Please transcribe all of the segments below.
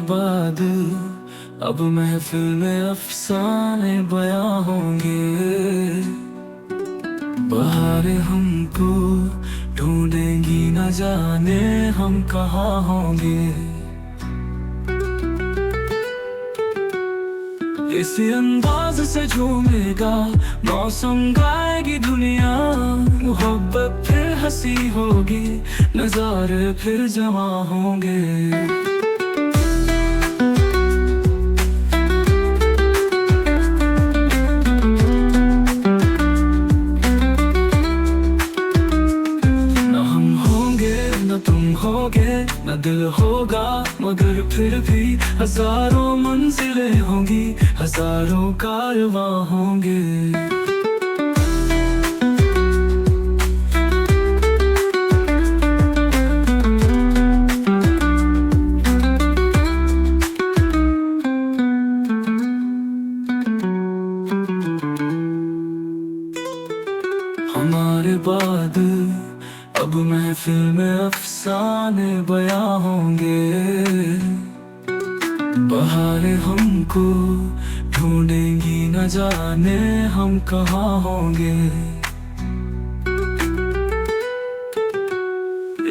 बाद अब महफिल में अफसाने बयां होंगे। बहारें हमको ढूंढेंगी, न जाने हम कहाँ होंगे। इसी अंदाज से झूमेगा मौसम, गाएगी दुनिया। मोहब्बत फिर हंसी होगी, नजारे फिर जमा होंगे। न दिल होगा मगर फिर भी हजारों मंजिलें होंगी, हजारों कारवां होंगे। हमारे बाद अब महफिल में अफसाने बयां होंगे। बहारें हमको ढूंढेंगी, न जाने हम कहाँ होंगे।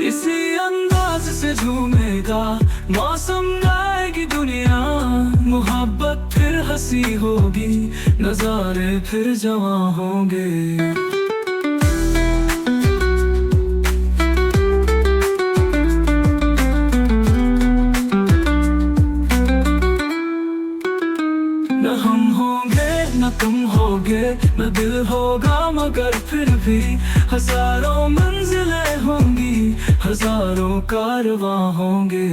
इसी अंदाज से झूमेगा मौसम, गाएगी दुनिया। मोहब्बत फिर हंसी होगी, नजारे फिर जवां होंगे। न हम होंगे न तुम होगे, न दिल होगा मगर फिर भी हजारों मंजिलें होंगी, हजारों कारवां होंगे।